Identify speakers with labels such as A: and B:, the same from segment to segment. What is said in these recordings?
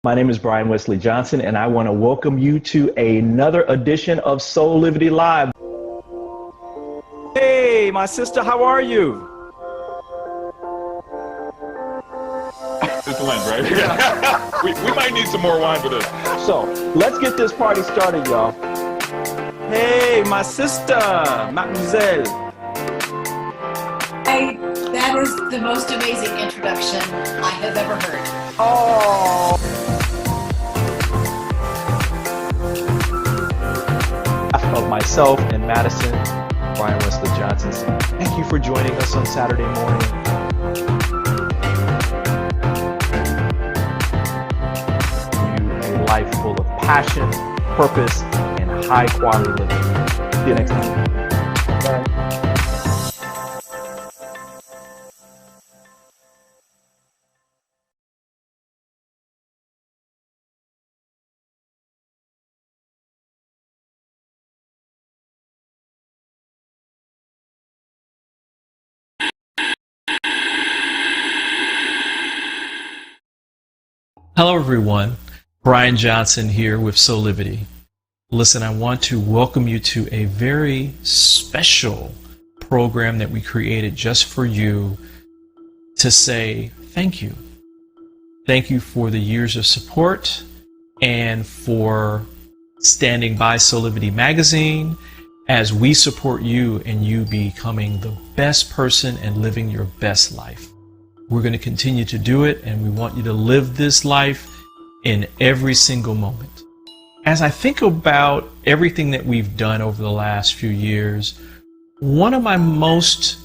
A: My name is Westley Johnson, and I want to welcome you to another edition of Soulivity Live. Hey, my sister, how are you?
B: It's Lent, right? we might need some more wine for this.
A: So, let's get this party started, y'all. Hey, my sister, mademoiselle.
C: That is the most amazing introduction I have ever heard.
A: Oh. Of myself and Madison, Westley Johnson. Thank you for joining us on Saturday morning. You a life full of passion, purpose, and high quality living. See you next time. Bye.
D: Hello everyone, Brian Johnson here with Soulivity. Listen, I want to welcome you to a very special program that we created just for you to say thank you. Thank you for the years of support and for standing by Soulivity Magazine as we support you and you becoming the best person and living your best life. We're going to continue to do it, and we want you to live this life in every single moment. As I think about everything that we've done over the last few years, one of my most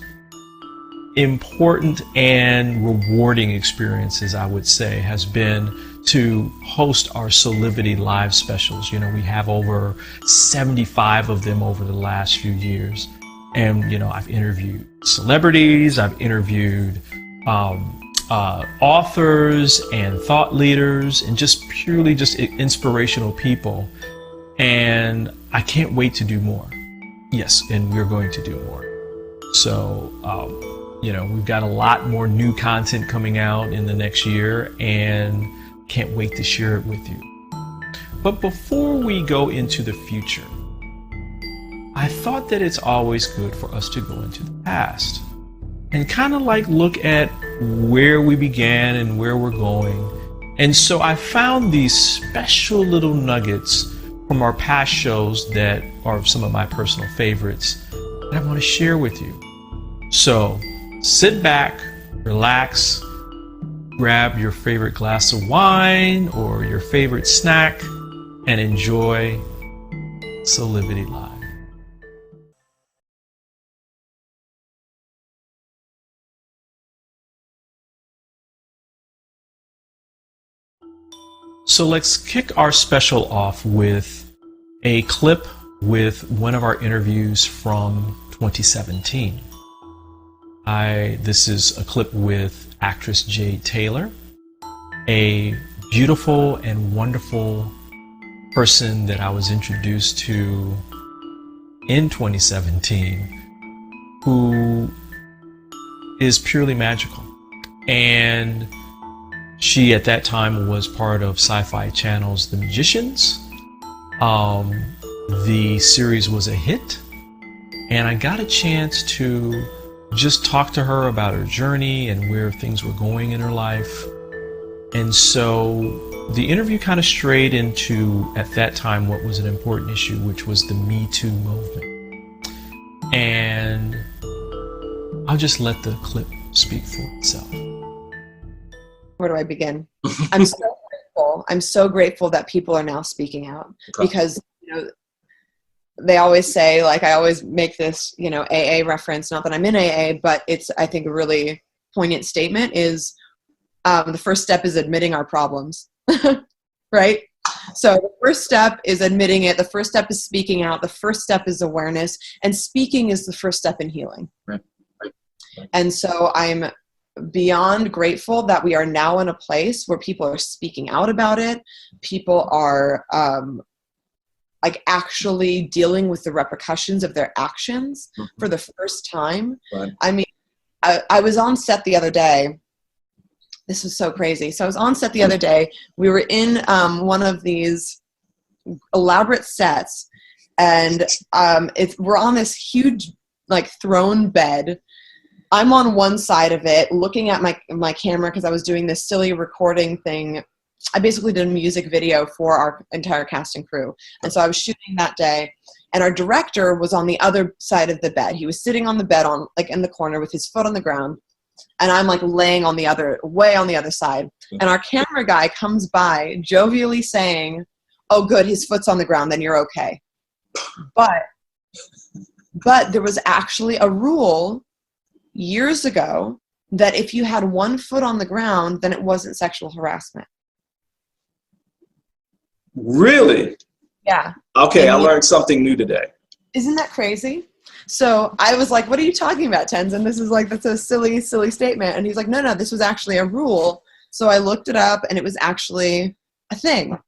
D: important and rewarding experiences, I would say, has been to host our Soulivity Live specials. You know, we have over 75 of them over the last few years. And, you know, I've interviewed celebrities, I've interviewed authors and thought leaders and just purely inspirational people, and I can't wait to do more. Yes, and we're going to do more. So you know, we've got a lot more new content coming out in the next year, and can't wait to share it with you. But before we go into the future, I thought that it's always good for us to go into the past and kind of like look at where we began and where we're going. And so I found these special little nuggets from our past shows that are some of my personal favorites that I want to share with you. So sit back, relax, grab your favorite glass of wine or your favorite snack and enjoy Soulivity Live. So let's kick our special off with a clip with one of our interviews from 2017. This is a clip with actress Jade Tailor, a beautiful and wonderful person that I was introduced to in 2017, who is purely magical. And she, at that time, was part of Sci-Fi Channel's The Magicians. The series was a hit, and I got a chance to just talk to her about her journey and where things were going in her life. And so the interview kind of strayed into, at that time, what was an important issue, which was the Me Too movement. And I'll just let the clip speak for itself.
E: Where do I begin? I'm so grateful. I'm so grateful that people are now speaking out, because, you know, they always say, like, I always make this, you know, AA reference, not that I'm in AA, but it's, I think, a really poignant statement is the first step is admitting our problems, right? So the first step is admitting it. The first step is speaking out. The first step is awareness, and speaking is the first step in healing.
B: Right.
E: And so I'm beyond grateful that we are now in a place where people are speaking out about it. People are like actually dealing with the repercussions of their actions for the first time. Right. I mean, I was on set the other day this was so crazy. So I was on set the other day. We were in one of these elaborate sets, and we're on this huge like throne bed. I'm on one side of it looking at my camera because I was doing this silly recording thing. I basically did a music video for our entire cast and crew. And so I was shooting that day, and our director was on the other side of the bed. He was sitting on the bed on like in the corner with his foot on the ground, and I'm like laying on way on the other side. And our camera guy comes by jovially saying, "Oh good, his foot's on the ground, then you're okay." But there was actually a rule years ago that if you had one foot on the ground, then it wasn't sexual harassment.
F: Really?
E: Yeah.
F: Okay, I learned something new today.
E: Isn't that crazy? So I was like, what are you talking about, Tenzin? This is like, that's a silly, silly statement. And he's like, no, this was actually a rule. So I looked it up, and it was actually a thing.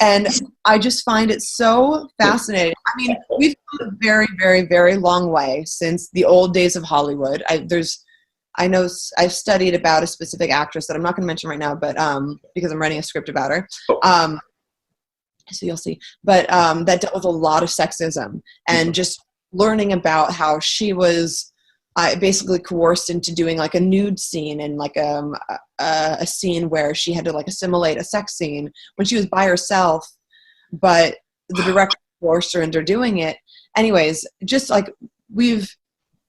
E: And I just find it so fascinating. I mean, we've come a very, very, very long way since the old days of Hollywood. I know I've studied about a specific actress that I'm not going to mention right now, but because I'm writing a script about her. So you'll see. But that dealt with a lot of sexism, and just learning about how she was basically coerced into doing like a nude scene and like a scene where she had to like assimilate a sex scene when she was by herself, but the director forced her into doing it. Anyways, just like we've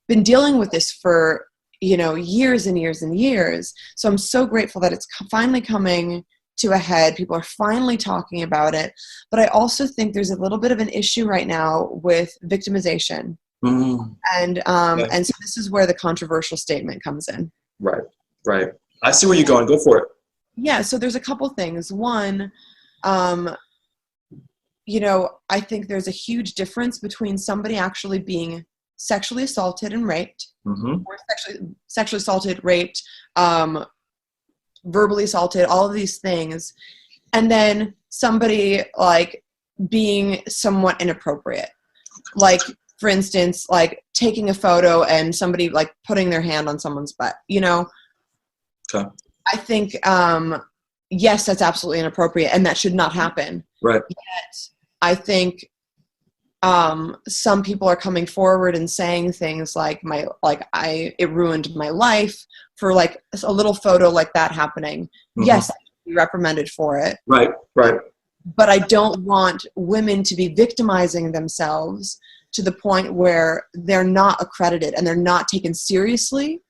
E: been dealing with this for, years and years and years. So I'm so grateful that it's finally coming to a head. People are finally talking about it. But I also think there's a little bit of an issue right now with victimization. And so this is where the controversial statement comes in.
F: Right. I see where you're going. Go for it.
E: Yeah, so there's a couple things. One, I think there's a huge difference between somebody actually being sexually assaulted and raped, or sexually assaulted, raped, verbally assaulted, all of these things, and then somebody like being somewhat inappropriate. Like, for instance, like taking a photo and somebody like putting their hand on someone's butt,
F: Okay.
E: I think, yes, that's absolutely inappropriate, and that should not happen.
F: Right.
E: Yet, I think some people are coming forward and saying things like it ruined my life for like a little photo like that happening. Yes, I should be reprimanded for it.
F: Right.
E: But I don't want women to be victimizing themselves to the point where they're not accredited and they're not taken seriously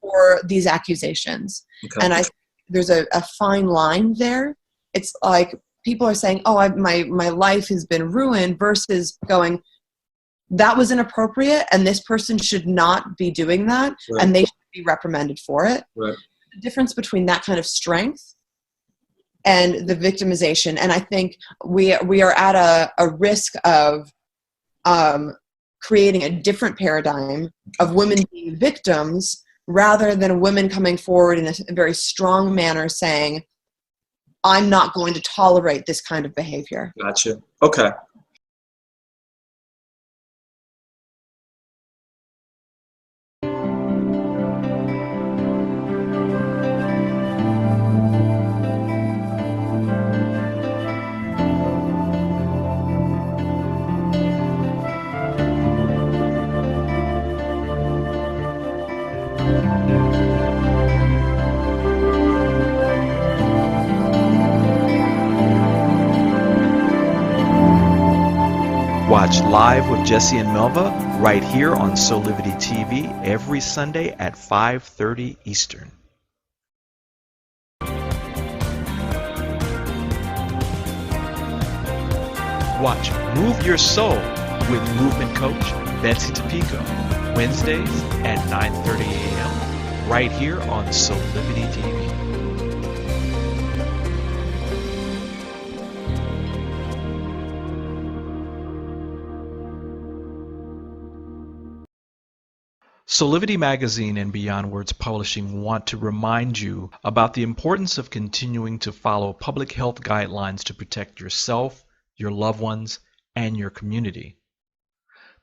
E: for these accusations. Okay. And there's a fine line there. It's like people are saying, oh, my life has been ruined, versus going, that was inappropriate and this person should not be doing that, and they should be reprimanded for it.
F: Right.
E: The difference between that kind of strength and the victimization. And I think we are at a risk of creating a different paradigm of women being victims rather than women coming forward in a very strong manner saying, I'm not going to tolerate this kind of behavior.
F: Gotcha. Okay.
A: Watch Live with Jesse and Melva right here on Soulivity TV every Sunday at 5:30 Eastern. Watch Move Your Soul with movement coach Betsy Tapico Wednesdays at 9:30 a.m. right here on Soulivity TV. Soulivity Magazine and Beyond Words Publishing want to remind you about the importance of continuing to follow public health guidelines to protect yourself, your loved ones, and your community.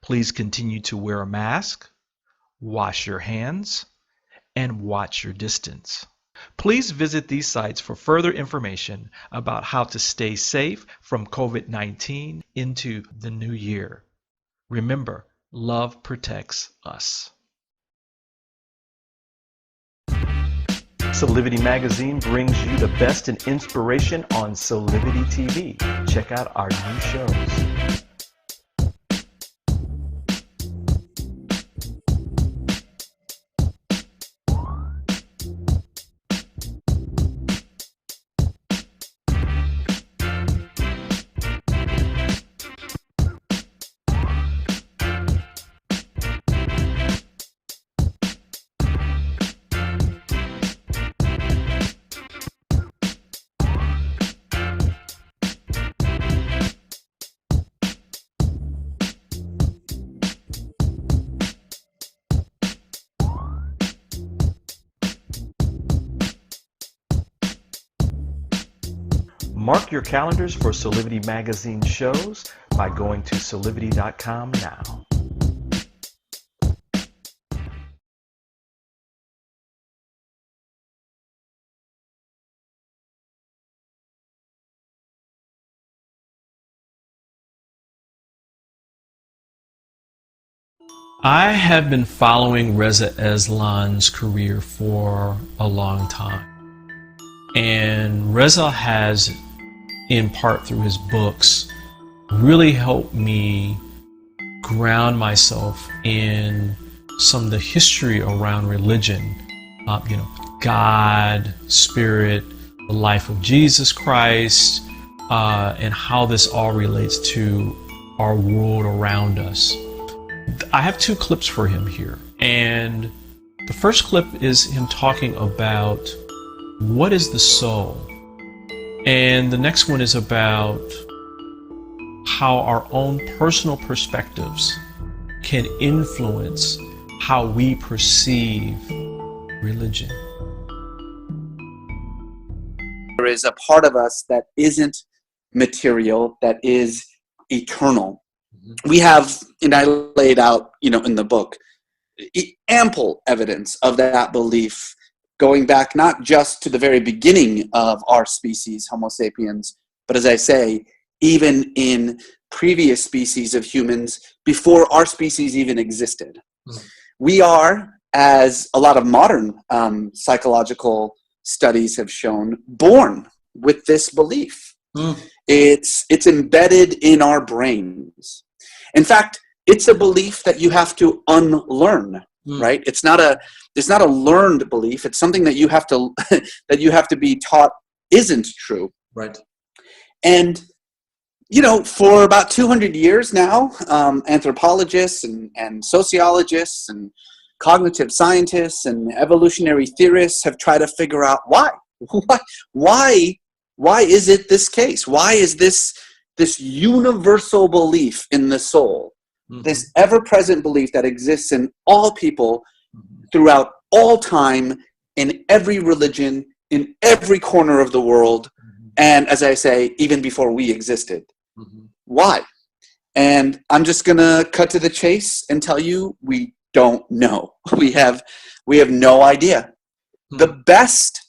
A: Please continue to wear a mask, wash your hands, and watch your distance. Please visit these sites for further information about how to stay safe from COVID-19 into the new year. Remember, love protects us. Soulivity Magazine brings you the best in inspiration on Soulivity TV. Check out our new shows. Mark your calendars for Soulivity Magazine shows by going to soulivity.com now.
D: I have been following Reza Aslan's career for a long time. And Reza has, in part through his books, really helped me ground myself in some of the history around religion. God, Spirit, the life of Jesus Christ, and how this all relates to our world around us. I have two clips for him here. And the first clip is him talking about what is the soul? And the next one is about how our own personal perspectives can influence how we perceive religion.
G: There is a part of us that isn't material, that is eternal. We have, and I laid out, in the book, ample evidence of that belief going back not just to the very beginning of our species, Homo sapiens, but as I say, even in previous species of humans before our species even existed. We are, as a lot of modern psychological studies have shown, born with this belief. It's embedded in our brains. In fact, it's a belief that you have to unlearn, right? It's not a learned belief. It's something that you have to that you have to be taught isn't true.
F: Right.
G: And for about 200 years now, anthropologists and sociologists and cognitive scientists and evolutionary theorists have tried to figure out why is it this case? Why is this universal belief in the soul, this ever-present belief that exists in all people throughout all time, in every religion, in every corner of the world, and as I say, even before we existed? Why? And I'm just going to cut to the chase and tell you we don't know. We have no idea. The best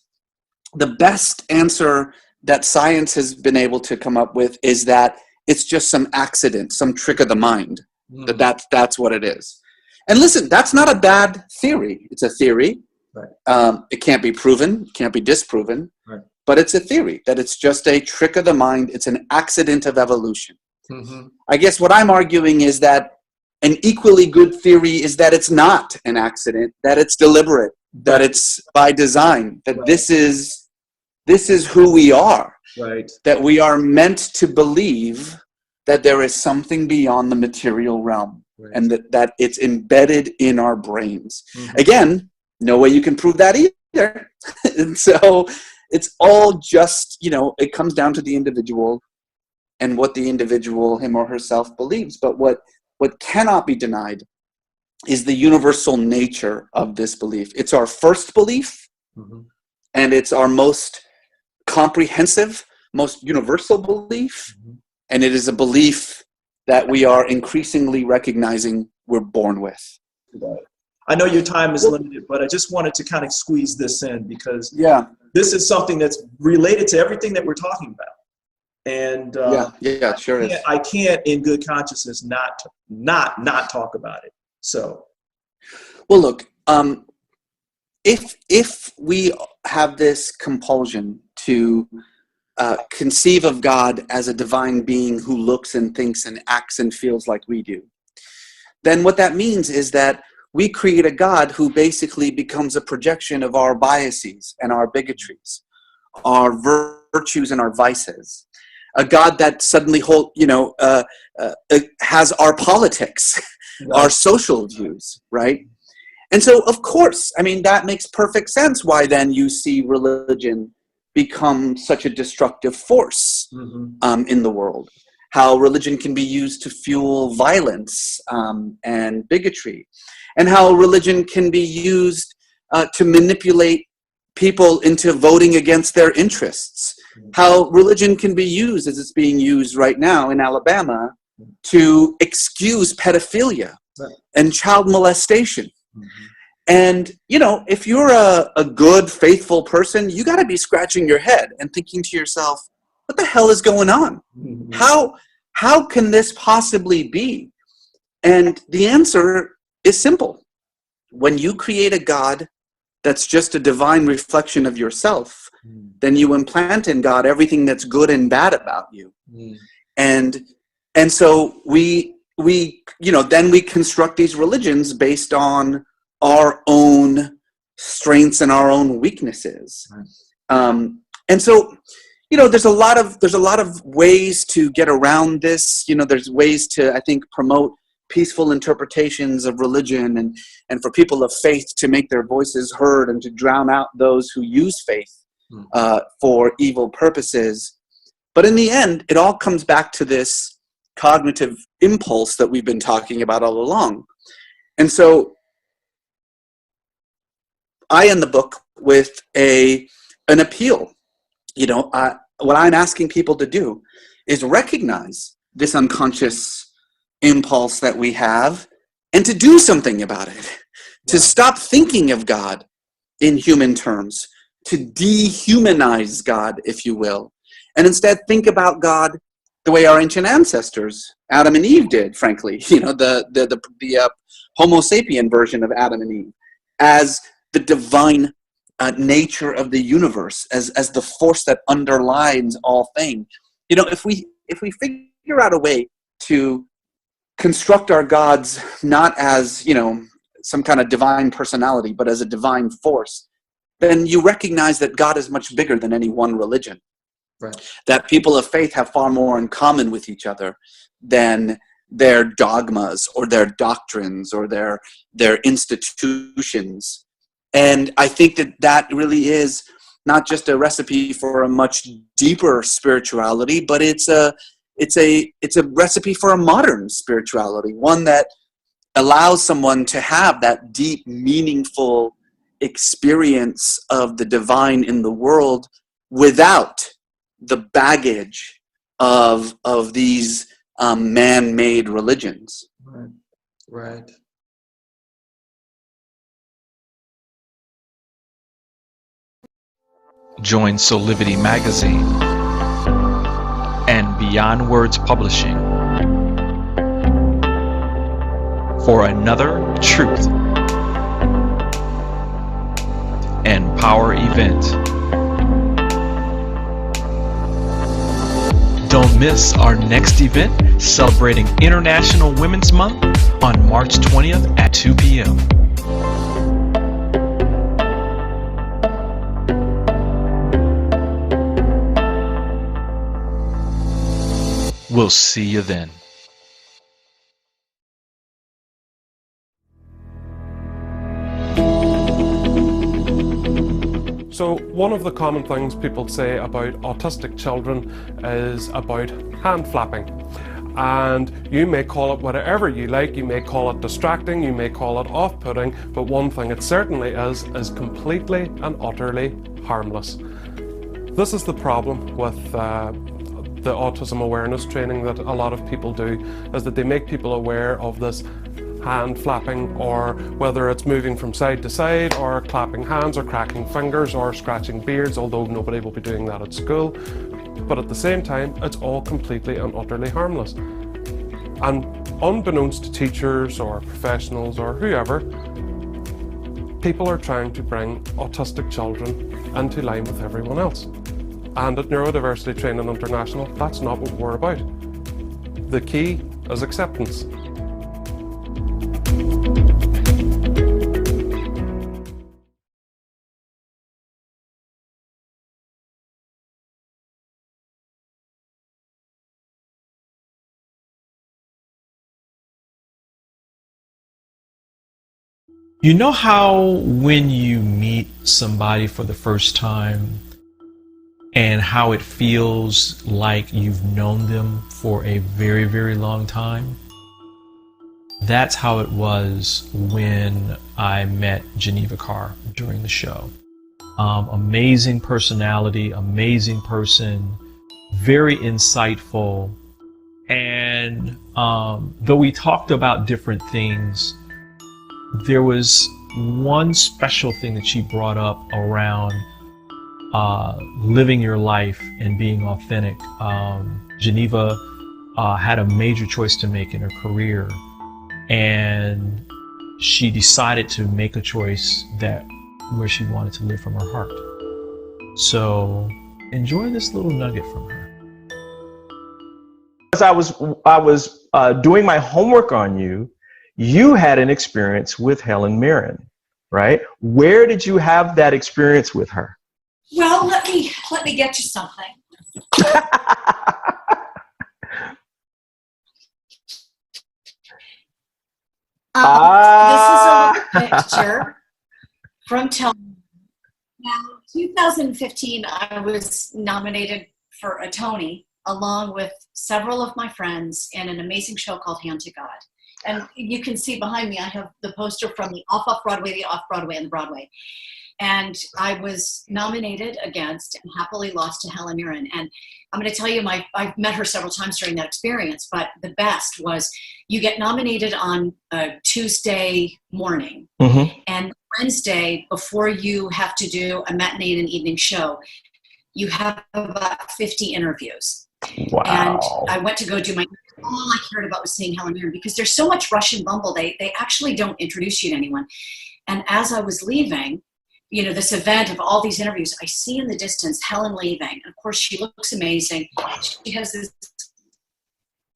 G: answer that science has been able to come up with is that it's just some accident, some trick of the mind. That's what it is. And listen, that's not a bad theory. It's a theory. Right. It can't be proven, can't be disproven. Right. But it's a theory that it's just a trick of the mind. It's an accident of evolution. I guess what I'm arguing is that an equally good theory is that it's not an accident, that it's deliberate, that it's by design, that this is who we are. Right. That we are meant to believe that there is something beyond the material realm. Right. And that it's embedded in our brains. Again, no way you can prove that either. And so it's all just, it comes down to the individual and what the individual, him or herself, believes. But what cannot be denied is the universal nature of this belief. It's our first belief, and it's our most comprehensive, most universal belief, and it is a belief that we are increasingly recognizing we're born with.
F: I know your time is limited, but I just wanted to kind of squeeze this in because
G: Yeah.
F: this is something that's related to everything that we're talking about. And
G: yeah, it sure is.
F: I can't in good consciousness not talk about it. So,
G: well, look, if we have this compulsion to conceive of God as a divine being who looks and thinks and acts and feels like we do, then what that means is that we create a God who basically becomes a projection of our biases and our bigotries, our virtues and our vices. A God that suddenly has our politics, our social views, right? And so, of course, I mean, that makes perfect sense why then you see religion become such a destructive force in the world. How religion can be used to fuel violence and bigotry. And how religion can be used to manipulate people into voting against their interests. How religion can be used, as it's being used right now in Alabama, to excuse pedophilia and child molestation. And, if you're a good, faithful person, you got to be scratching your head and thinking to yourself, what the hell is going on? How can this possibly be? And the answer is simple. When you create a God that's just a divine reflection of yourself, then you implant in God everything that's good and bad about you. And so we then we construct these religions based on our own strengths and our own weaknesses. And so, there's a lot of ways to get around this. There's ways to, I think, promote peaceful interpretations of religion and for people of faith to make their voices heard and to drown out those who use faith for evil purposes. But in the end, it all comes back to this cognitive impulse that we've been talking about all along. And so I end the book with an appeal. What I'm asking people to do is recognize this unconscious impulse that we have and to do something about it, to stop thinking of God in human terms, to dehumanize God, if you will, and instead think about God the way our ancient ancestors, Adam and Eve, did, frankly, the Homo sapien version of Adam and Eve, as the divine nature of the universe, as the force that underlines all things. If we figure out a way to construct our gods not as some kind of divine personality, but as a divine force, then you recognize that God is much bigger than any one religion. Right. That people of faith have far more in common with each other than their dogmas or their doctrines or their institutions. And I think that really is not just a recipe for a much deeper spirituality, but it's a recipe for a modern spirituality, one that allows someone to have that deep, meaningful experience of the divine in the world without the baggage of these man-made religions.
F: Right.
A: Join Soulivity Magazine and Beyond Words Publishing for another Truth and Power event. Don't miss our next event celebrating International Women's Month on March 20th at 2 p.m. We'll see you then.
H: So one of the common things people say about autistic children is about hand flapping. And you may call it whatever you like, you may call it distracting, you may call it off-putting, but one thing it certainly is completely and utterly harmless. This is the problem with the autism awareness training that a lot of people do, is that they make people aware of this hand flapping, or whether it's moving from side to side, or clapping hands, or cracking fingers, or scratching beards, although nobody will be doing that at school. But at the same time, it's all completely and utterly harmless. And unbeknownst to teachers or professionals or whoever, people are trying to bring autistic children into line with everyone else. And at Neurodiversity Training International, that's not what we're about. The key is acceptance.
D: You know how when you meet somebody for the first time and how it feels like you've known them for a very, very long time? That's how it was when I met Geneva Carr during the show. Amazing personality, amazing person, very insightful. And though we talked about different things, there was one special thing that she brought up around living your life and being authentic. Geneva had a major choice to make in her career, and she decided to make a choice that where she wanted to live from her heart. So enjoy this little nugget from her.
I: As I was doing my homework on you, you had an experience with Helen Mirren, right? Where did you have that experience with her?
C: Well, let me get you something. This is a little picture from Tailor. Now, 2015, I was nominated for a Tony along with several of my friends in an amazing show called Hand to God. And you can see behind me, I have the poster from the Off-Broadway, the Off-Broadway, and the Broadway. And I was nominated against and happily lost to Helen Mirren. And I'm going to tell you, I've met her several times during that experience, but the best was you get nominated on a Tuesday morning. Mm-hmm. And Wednesday, before you have to do a matinee and an evening show, you have about 50 interviews.
I: Wow.
C: And I went to go do all I cared about was seeing Helen Mirren, because there's so much rush and bumble. They actually don't introduce you to anyone. And as I was leaving, you know, this event of all these interviews, I see in the distance Helen leaving. Of course, she looks amazing. She has this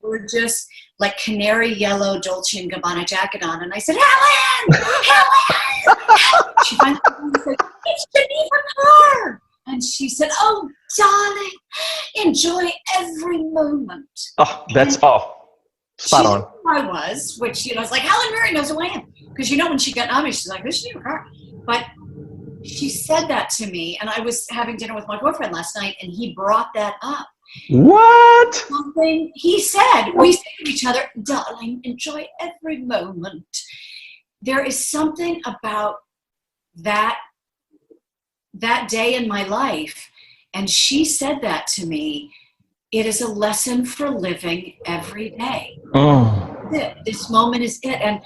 C: gorgeous, like canary yellow Dolce & Gabbana jacket on. And I said, Helen! Helen! She finally said, it's Geneva Carr! And she said, oh, darling, enjoy every moment.
I: Oh, that's spot on.
C: Who I was, which, you know, it's like, Helen Mirren knows who I am. Because, you know, when she got nominated, she's like, who's Geneva Carr? But she said that to me, and I was having dinner with my boyfriend last night, and he brought that up.
I: What?
C: Something he said. We say to each other, darling, enjoy every moment. There is something about that day in my life, and she said that to me. It is a lesson for living every day.
I: Oh.
C: This moment is it. And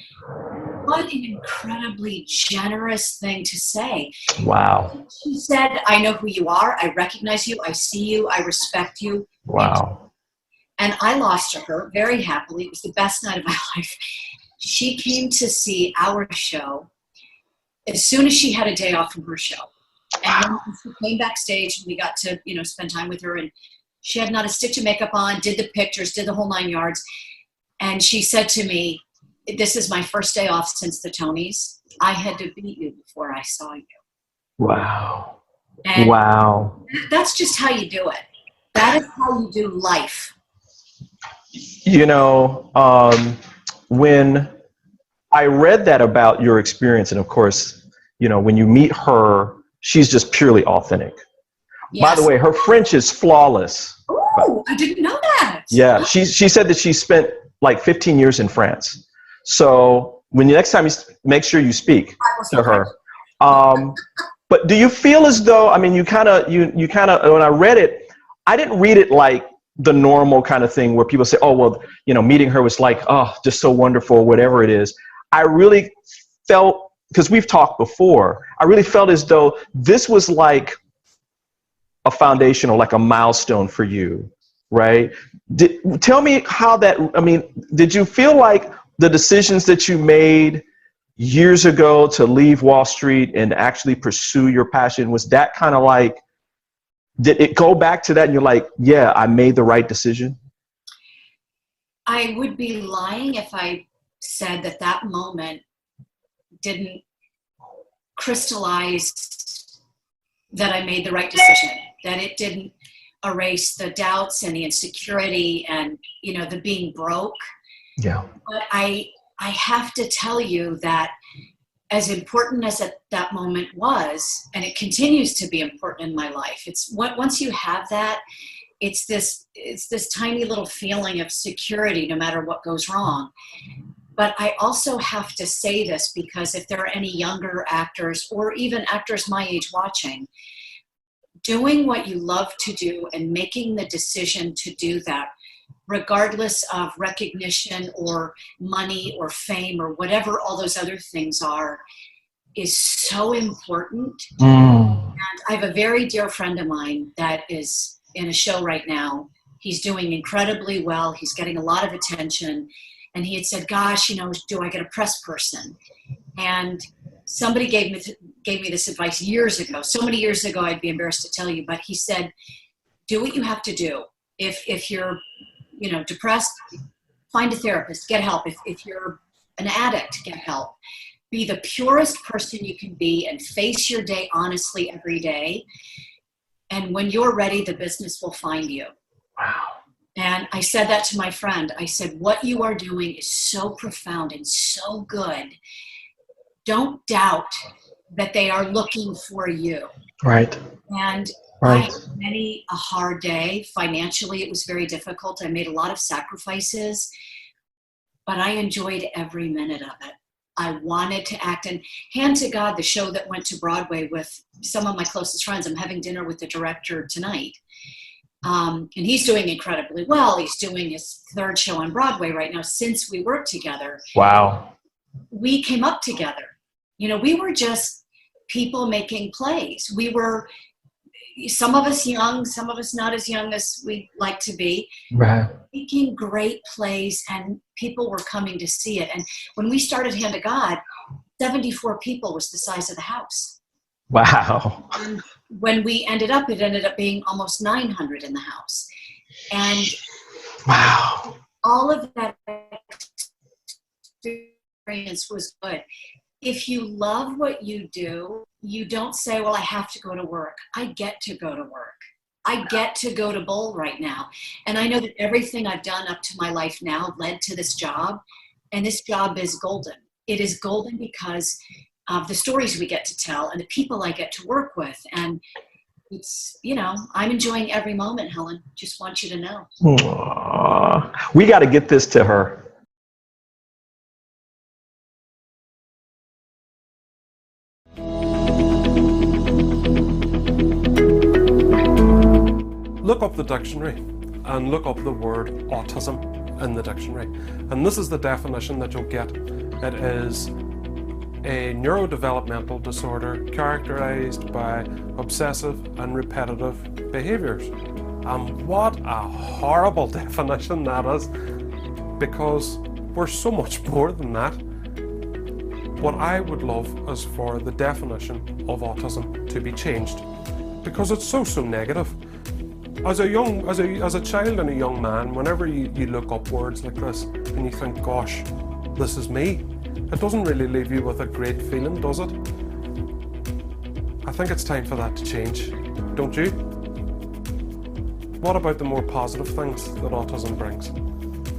C: what an incredibly generous thing to say.
I: Wow.
C: She said, I know who you are. I recognize you. I see you. I respect you.
I: Wow.
C: And I lost to her very happily. It was the best night of my life. She came to see our show as soon as she had a day off from her show. And when she came backstage, we got to, you know, spend time with her, and she had not a stitch of makeup on, did the pictures, did the whole 9 yards. And she said to me, this is my first day off since the Tonys. I had to beat you before I saw you.
I: Wow.
C: And
I: wow.
C: That's just how you do it. That is how you do life.
I: You know, when I read that about your experience, and of course, you know, when you meet her, she's just purely authentic. Yes. By the way, her French is flawless.
C: Oh, I didn't know that.
I: Yeah, she said that she spent like 15 years in France. So when next time you make sure you speak to her. But do you feel as though, I mean, you kind of, when I read it, I didn't read it like the normal kind of thing where people say, oh, well, you know, meeting her was like, oh, just so wonderful, whatever it is. I really felt, because we've talked before, I really felt as though this was like a foundational, like a milestone for you, right? Tell me how that, I mean, did you feel like the decisions that you made years ago to leave Wall Street and actually pursue your passion, was that kind of like, did it go back to that and you're like, yeah, I made the right decision?
C: I would be lying if I said that that moment didn't crystallize that I made the right decision, that it didn't erase the doubts and the insecurity and, you know, the being broke.
I: Yeah.
C: But I have to tell you that as important as that moment was, and it continues to be important in my life, it's what, once you have that, it's this tiny little feeling of security no matter what goes wrong. But I also have to say this because if there are any younger actors or even actors my age watching, doing what you love to do and making the decision to do that, regardless of recognition or money or fame or whatever all those other things are, is so important. And I have a very dear friend of mine that is in a show right now. He's doing incredibly well. He's getting a lot of attention. And he had said, gosh, you know, do I get a press person? And somebody gave me this advice years ago. So many years ago, I'd be embarrassed to tell you, but he said, do what you have to do. If you're, you know, depressed, find a therapist, get help. If you're an addict, get help. Be the purest person you can be and face your day honestly every day. And when you're ready, the business will find you.
I: Wow.
C: And I said that to my friend. I said, what you are doing is so profound and so good. Don't doubt that they are looking for you.
I: Right.
C: And
I: right.
C: I had many a hard day. Financially, it was very difficult. I made a lot of sacrifices, but I enjoyed every minute of it. I wanted to act, and hand to God, the show that went to Broadway with some of my closest friends, I'm having dinner with the director tonight. And he's doing incredibly well. He's doing his third show on Broadway right now since we worked together.
I: Wow.
C: We came up together. You know, we were just people making plays. We were, some of us young, some of us not as young as we'd like to be,
I: right,
C: making great plays, and people were coming to see it. And when we started Hand to God, 74 people was the size of the house.
I: Wow.
C: And when we ended up, it ended up being almost 900 in the house. And
I: wow,
C: all of that experience was good. If you love what you do, you don't say, well, I have to go to work. I get to go to work. I get to go to bowl right now. And I know that everything I've done up to my life now led to this job. And this job is golden. It is golden because of the stories we get to tell and the people I get to work with. And it's, you know, I'm enjoying every moment, Helen. Just want you to know.
I: Aww. We got to get this to her.
H: Look up the dictionary and look up the word autism in the dictionary. And this is the definition that you'll get. It is a neurodevelopmental disorder characterized by obsessive and repetitive behaviors. And what a horrible definition that is, because we're so much more than that. What I would love is for the definition of autism to be changed, because it's so negative. As a child and a young man, whenever you look up words like this and you think, gosh, this is me, it doesn't really leave you with a great feeling, does it? I think it's time for that to change, don't you? What about the more positive things that autism brings?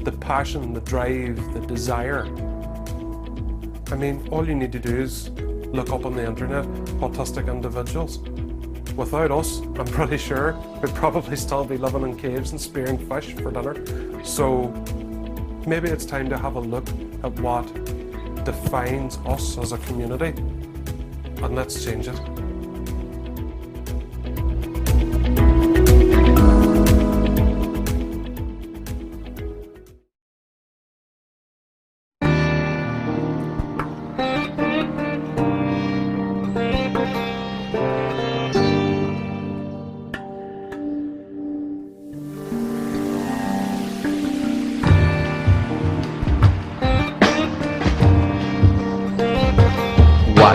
H: The passion, the drive, the desire. I mean, all you need to do is look up on the internet, autistic individuals. Without us, I'm pretty sure we'd probably still be living in caves and spearing fish for dinner. So maybe it's time to have a look at what defines us as a community, and let's change it.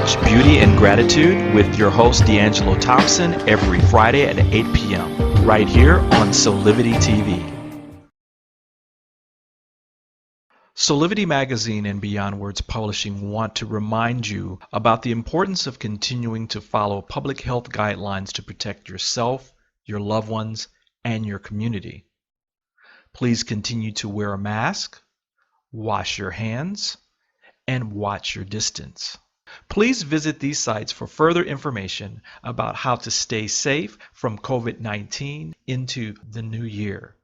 A: watch Beauty and Gratitude with your host D'Angelo Thompson every Friday at 8 p.m. right here on Soulivity TV. Soulivity Magazine and Beyond Words Publishing want to remind you about the importance of continuing to follow public health guidelines to protect yourself, your loved ones, and your community. Please continue to wear a mask, wash your hands, and watch your distance. Please visit these sites for further information about how to stay safe from COVID-19 into the new year.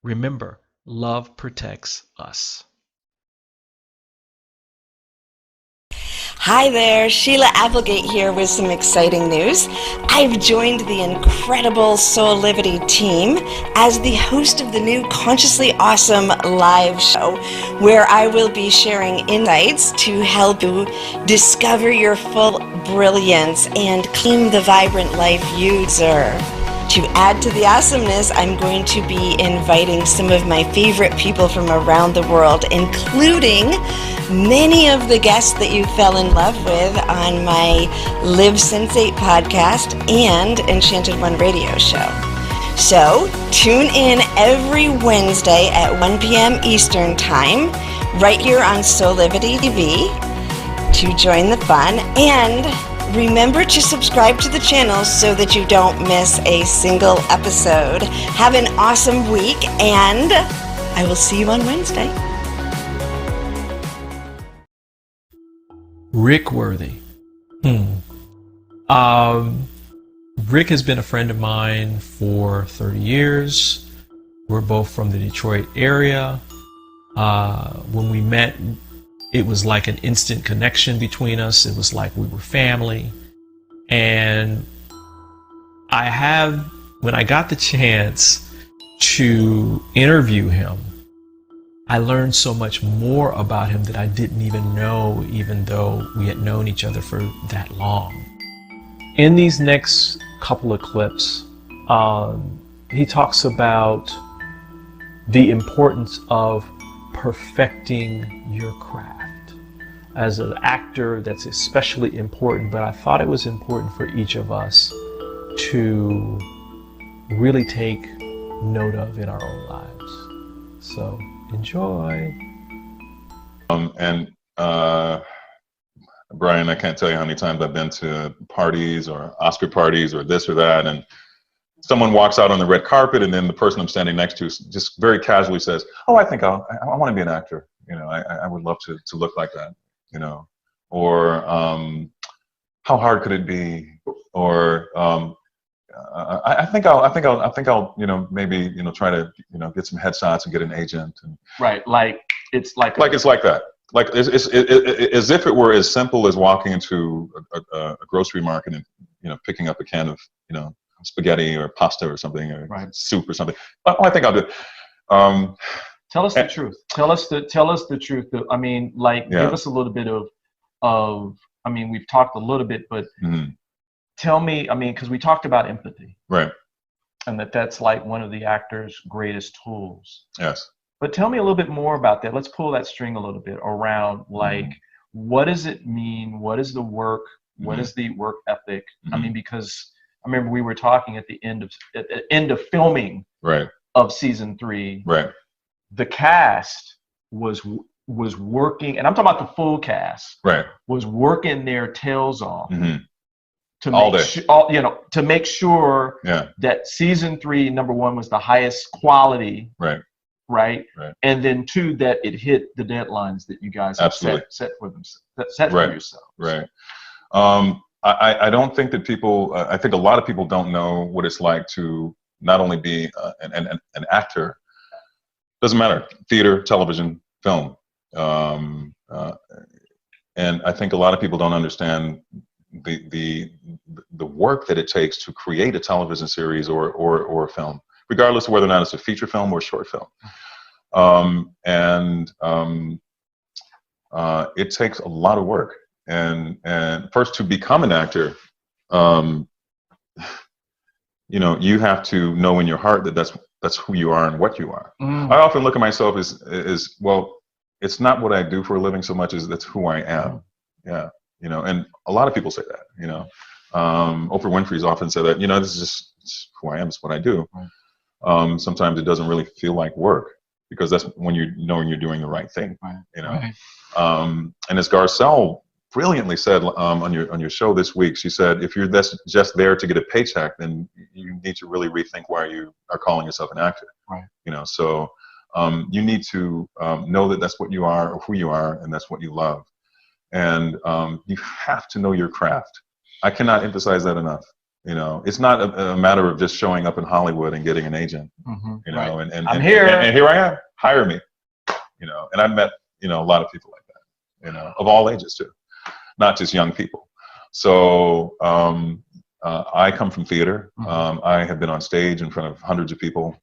A: Remember, love protects us.
J: Hi there, Sheila Applegate here with some exciting news. I've joined the incredible Soulivity team as the host of the new Consciously Awesome live show, where I will be sharing insights to help you discover your full brilliance and claim the vibrant life you deserve. To add to the awesomeness, I'm going to be inviting some of my favorite people from around the world, including many of the guests that you fell in love with on my Live Sensate podcast and Enchanted One radio show. So tune in every Wednesday at 1 p.m. Eastern Time, right here on Soulivity TV, to join the fun, and remember to subscribe to the channel so that you don't miss a single episode. Have an awesome week, and I will see you on Wednesday.
D: Rick Worthy. Rick has been a friend of mine for 30 years. We're both from the Detroit area. When we met, it was like an instant connection between us. It was like we were family. And when I got the chance to interview him, I learned so much more about him that I didn't even know, even though we had known each other for that long. In these next couple of clips, he talks about the importance of perfecting your craft. As an actor, that's especially important, but I thought it was important for each of us to really take note of in our own lives. So enjoy.
B: Brian, I can't tell you how many times I've been to parties or Oscar parties or this or that, and someone walks out on the red carpet, and then the person I'm standing next to just very casually says, "Oh, I think I want to be an actor. You know, I would love to look like that. You know, or how hard could it be? Or I think I'll you know, maybe, you know, try to, you know, get some headshots and get an agent." And
F: Right, like it's like
B: it's like that. Like it's as if it were as simple as walking into a grocery market and, you know, picking up a can of, you know, spaghetti or pasta or something, or soup or something. Oh, I think I'll do it.
F: Tell us the truth. Tell us the truth. I mean, like, give us a little bit of. I mean, we've talked a little bit, but tell me. I mean, because we talked about empathy,
B: right?
F: And that's like one of the actor's greatest tools.
B: Yes.
F: But tell me a little bit more about that. Let's pull that string a little bit around, like, what does it mean? What is the work? What is the work ethic? I mean, because I remember we were talking at the end of filming of season 3.
B: Right.
F: The cast was working, and I'm talking about the full cast.
B: Right.
F: Was working their tails off to
B: all
F: make
B: day.
F: To make sure that season 3, number 1, was the highest quality.
B: Right.
F: Right. And then 2, that it hit the deadlines that you guys have set for yourselves.
B: Right. I don't think that people. I think a lot of people don't know what it's like to not only be an actor. Doesn't matter, theater, television, film, and I think a lot of people don't understand the work that it takes to create a television series or a film, regardless of whether or not it's a feature film or a short film. It takes a lot of work, and first, to become an actor, you know, you have to know in your heart that that's who you are and what you are. I often look at myself as well, it's not what I do for a living so much as that's who I am. Yeah. you know, and a lot of people say that, you know. Oprah Winfrey's often said that, you know, this is just who I am, it's what I do. Sometimes it doesn't really feel like work, because that's when you know you're doing the right thing, you know. And as Garcelle brilliantly said on your show this week, she said, if you're just there to get a paycheck, then you need to really rethink why you are calling yourself an actor. You know, so you need to know that that's what you are, or who you are, and that's what you love. And you have to know your craft. I cannot emphasize that enough. You know, it's not a matter of just showing up in Hollywood and getting an agent. You know, and
F: I'm here.
B: And here I am. Hire me. You know, and I've met, you know, a lot of people like that. You know, of all ages too, not just young people. So I come from theater. I have been on stage in front of hundreds of people,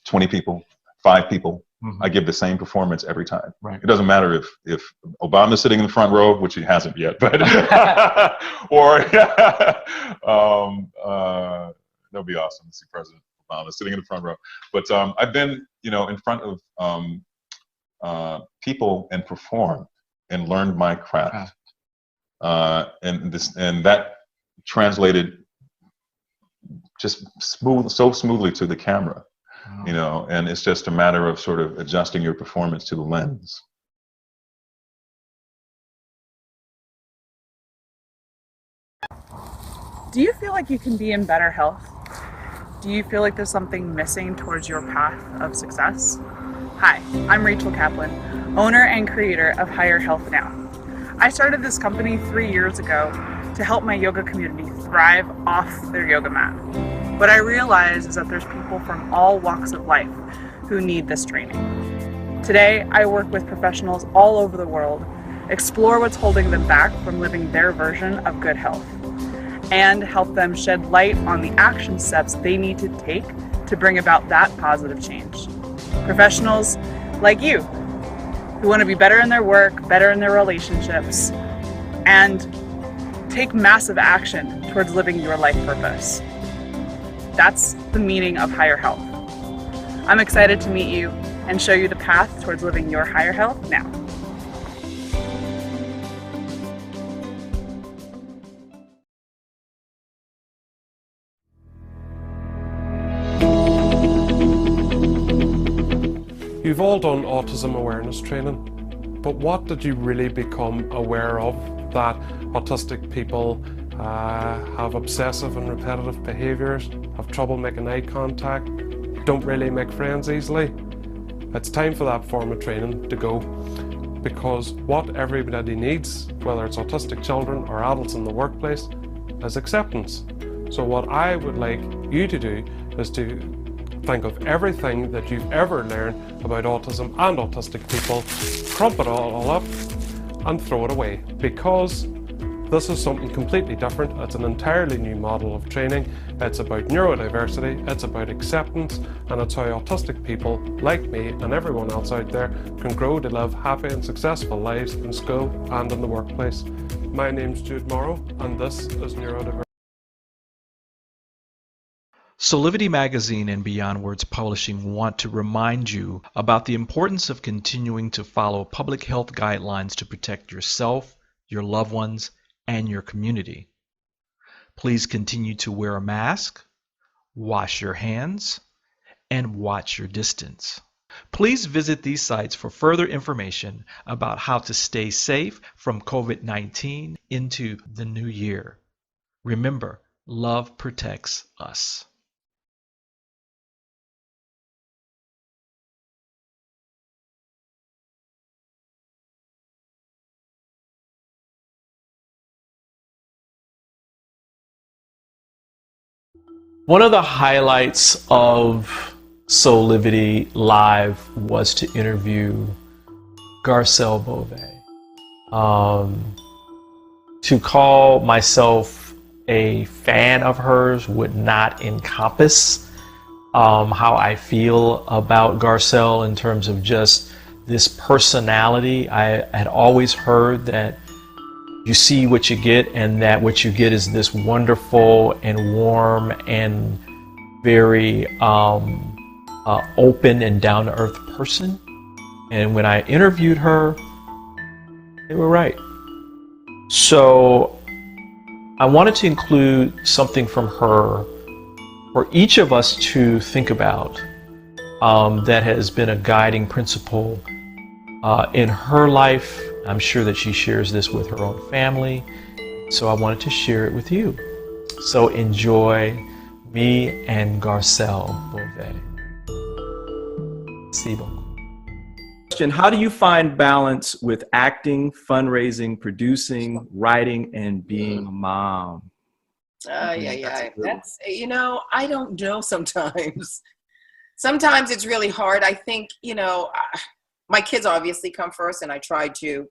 B: 20 people, 5 people. I give the same performance every time. It doesn't matter if Obama's sitting in the front row, which he hasn't yet, but or that'll be awesome to see President Obama sitting in the front row. But I've been, you know, in front of people and performed and learned my craft, and that translated just so smoothly to the camera. You know, and it's just a matter of sort of adjusting your performance to the lens.
K: Do you feel like you can be in better health? Do you feel like there's something missing towards your path of success? Hi, I'm Rachel Kaplan, owner and creator of Higher Health Now. I started this company 3 years ago to help my yoga community thrive off their yoga mat. What I realized is that there's people from all walks of life who need this training. Today, I work with professionals all over the world, explore what's holding them back from living their version of good health, and help them shed light on the action steps they need to take to bring about that positive change. Professionals like you, who want to be better in their work, better in their relationships, and take massive action towards living your life purpose. That's the meaning of higher health. I'm excited to meet you and show you the path towards living your higher health now.
H: You've all done autism awareness training, but what did you really become aware of? That autistic people have obsessive and repetitive behaviours, have trouble making eye contact, don't really make friends easily. It's time for that form of training to go, because what everybody needs, whether it's autistic children or adults in the workplace, is acceptance. So what I would like you to do is to think of everything that you've ever learned about autism and autistic people, crump it all up and throw it away, because this is something completely different. It's an entirely new model of training. It's about neurodiversity, it's about acceptance, and it's how autistic people like me and everyone else out there can grow to live happy and successful lives in school and in the workplace. My name's Jude Morrow, and this is Neurodiversity.
A: Soulivity Magazine and Beyond Words Publishing want to remind you about the importance of continuing to follow public health guidelines to protect yourself, your loved ones, and your community. Please continue to wear a mask, wash your hands, and watch your distance. Please visit these sites for further information about how to stay safe from COVID-19 into the new year. Remember, love protects us.
D: One of the highlights of Soulivity Live was to interview Garcelle Beauvais. To call myself a fan of hers would not encompass how I feel about Garcelle in terms of just this personality. I had always heard that you see what you get, and that what you get is this wonderful and warm and very open and down-to-earth person. And when I interviewed her, they were right. So I wanted to include something from her for each of us to think about that has been a guiding principle in her life. I'm sure that she shares this with her own family. So I wanted to share it with you. So enjoy me and Garcelle Beauvais. See you.
I: Question: how do you find balance with acting, fundraising, producing, writing, and being a mom?
L: Yeah. That's, you know, I don't know sometimes. Sometimes it's really hard. I think, you know, my kids obviously come first, and I try to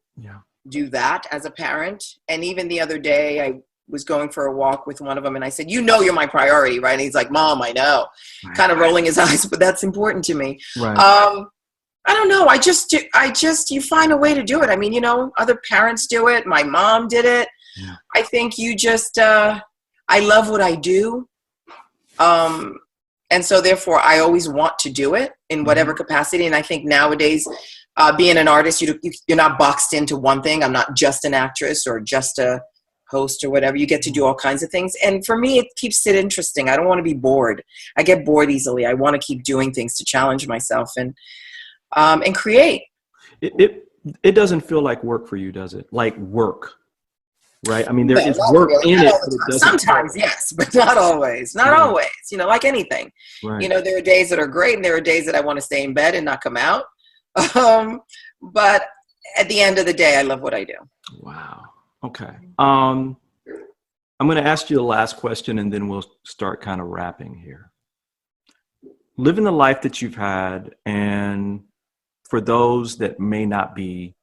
L: do that as a parent. And even the other day, I was going for a walk with one of them, and I said, you know, you're my priority, right? And he's like, Mom, I know. Right. Kind of rolling his eyes, but that's important to me. Right. I don't know. I just, you find a way to do it. I mean, you know, other parents do it. My mom did it. Yeah. I think you just, I love what I do. And so therefore I always want to do it in whatever capacity. And I think nowadays, being an artist, you're not boxed into one thing. I'm not just an actress or just a host or whatever. You get to do all kinds of things. And for me, it keeps it interesting. I don't want to be bored. I get bored easily. I want to keep doing things to challenge myself and create.
I: It doesn't feel like work for you, does it? Like work, right? I mean, there is work in it. But it doesn't
L: sometimes, yes, but not always. Not always. You know, like anything. Right. You know, there are days that are great, and there are days that I want to stay in bed and not come out. But at the end of the day, I love what I do.
I: Wow. Okay. I'm going to ask you the last question, and then we'll start kind of wrapping here. Living the life that you've had, and for those that may not be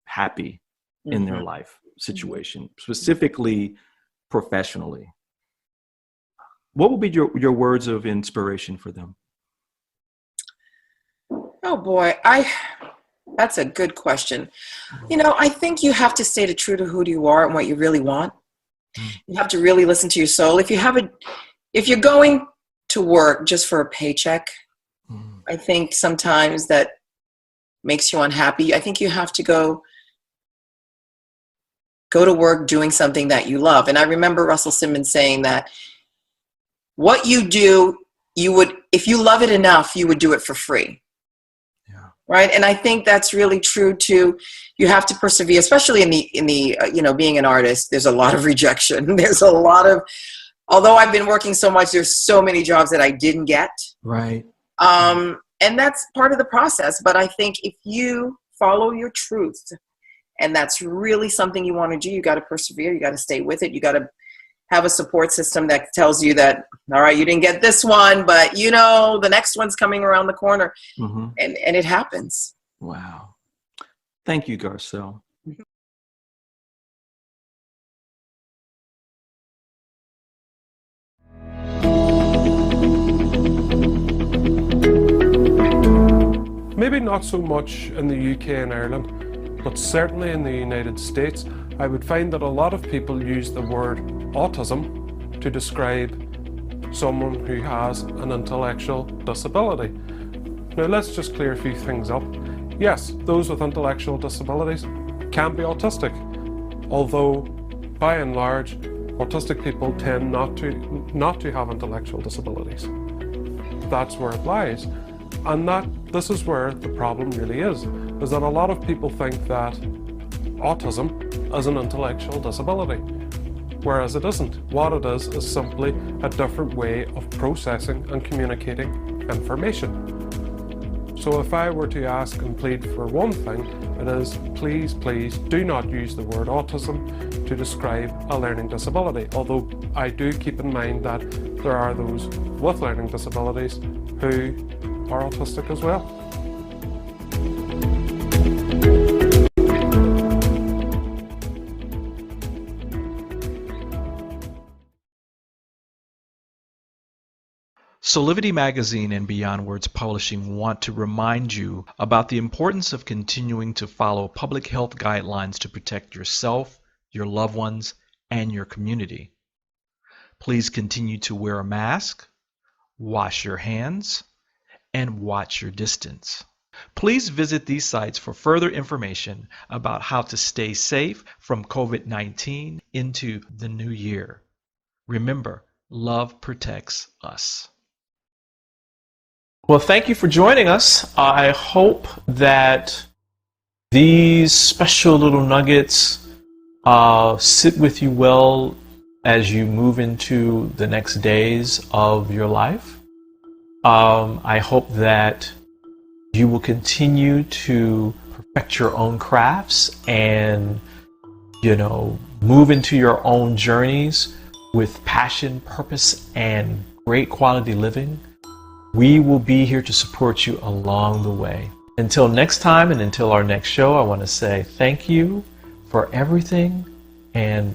I: happy in their life situation, specifically professionally, what would be your words of inspiration for them?
L: Oh boy, that's a good question. You know, I think you have to stay true to who you are and what you really want. You have to really listen to your soul. If you're going to work just for a paycheck, I think sometimes that makes you unhappy. I think you have to go to work doing something that you love. And I remember Russell Simmons saying that what you do, if you love it enough, you would do it for free. Yeah. Right. And I think that's really true too. You have to persevere, especially in the you know, being an artist, there's a lot of rejection. There's a lot of, although I've been working so much, there's so many jobs that I didn't get. Right. And that's part of the process. But I think if you follow your truth, and that's really something you want to do, you got to persevere. You got to stay with it. You got to have a support system that tells you that, all right, you didn't get this one, but you know, the next one's coming around the corner. And it happens.
I: Wow. Thank you, Garcelle.
H: Maybe not so much in the UK and Ireland, but certainly in the United States, I would find that a lot of people use the word autism to describe someone who has an intellectual disability. Now let's just clear a few things up. Yes, those with intellectual disabilities can be autistic, although by and large, autistic people tend not to have intellectual disabilities. That's where it lies. And this is where the problem really is that a lot of people think that autism is an intellectual disability, whereas it isn't. What it is simply a different way of processing and communicating information. So if I were to ask and plead for one thing, it is please, please do not use the word autism to describe a learning disability, although I do keep in mind that there are those with learning disabilities who are autistic as well.
A: Soulivity Magazine and Beyond Words Publishing want to remind you about the importance of continuing to follow public health guidelines to protect yourself, your loved ones, and your community. Please continue to wear a mask, wash your hands, and watch your distance. Please visit these sites for further information about how to stay safe from COVID-19 into the new year. Remember, love protects us.
D: Well, thank you for joining us. I hope that these special little nuggets sit with you well as you move into the next days of your life. I hope that you will continue to perfect your own crafts and, move into your own journeys with passion, purpose, and great quality living. We will be here to support you along the way. Until next time and until our next show, I want to say thank you for everything and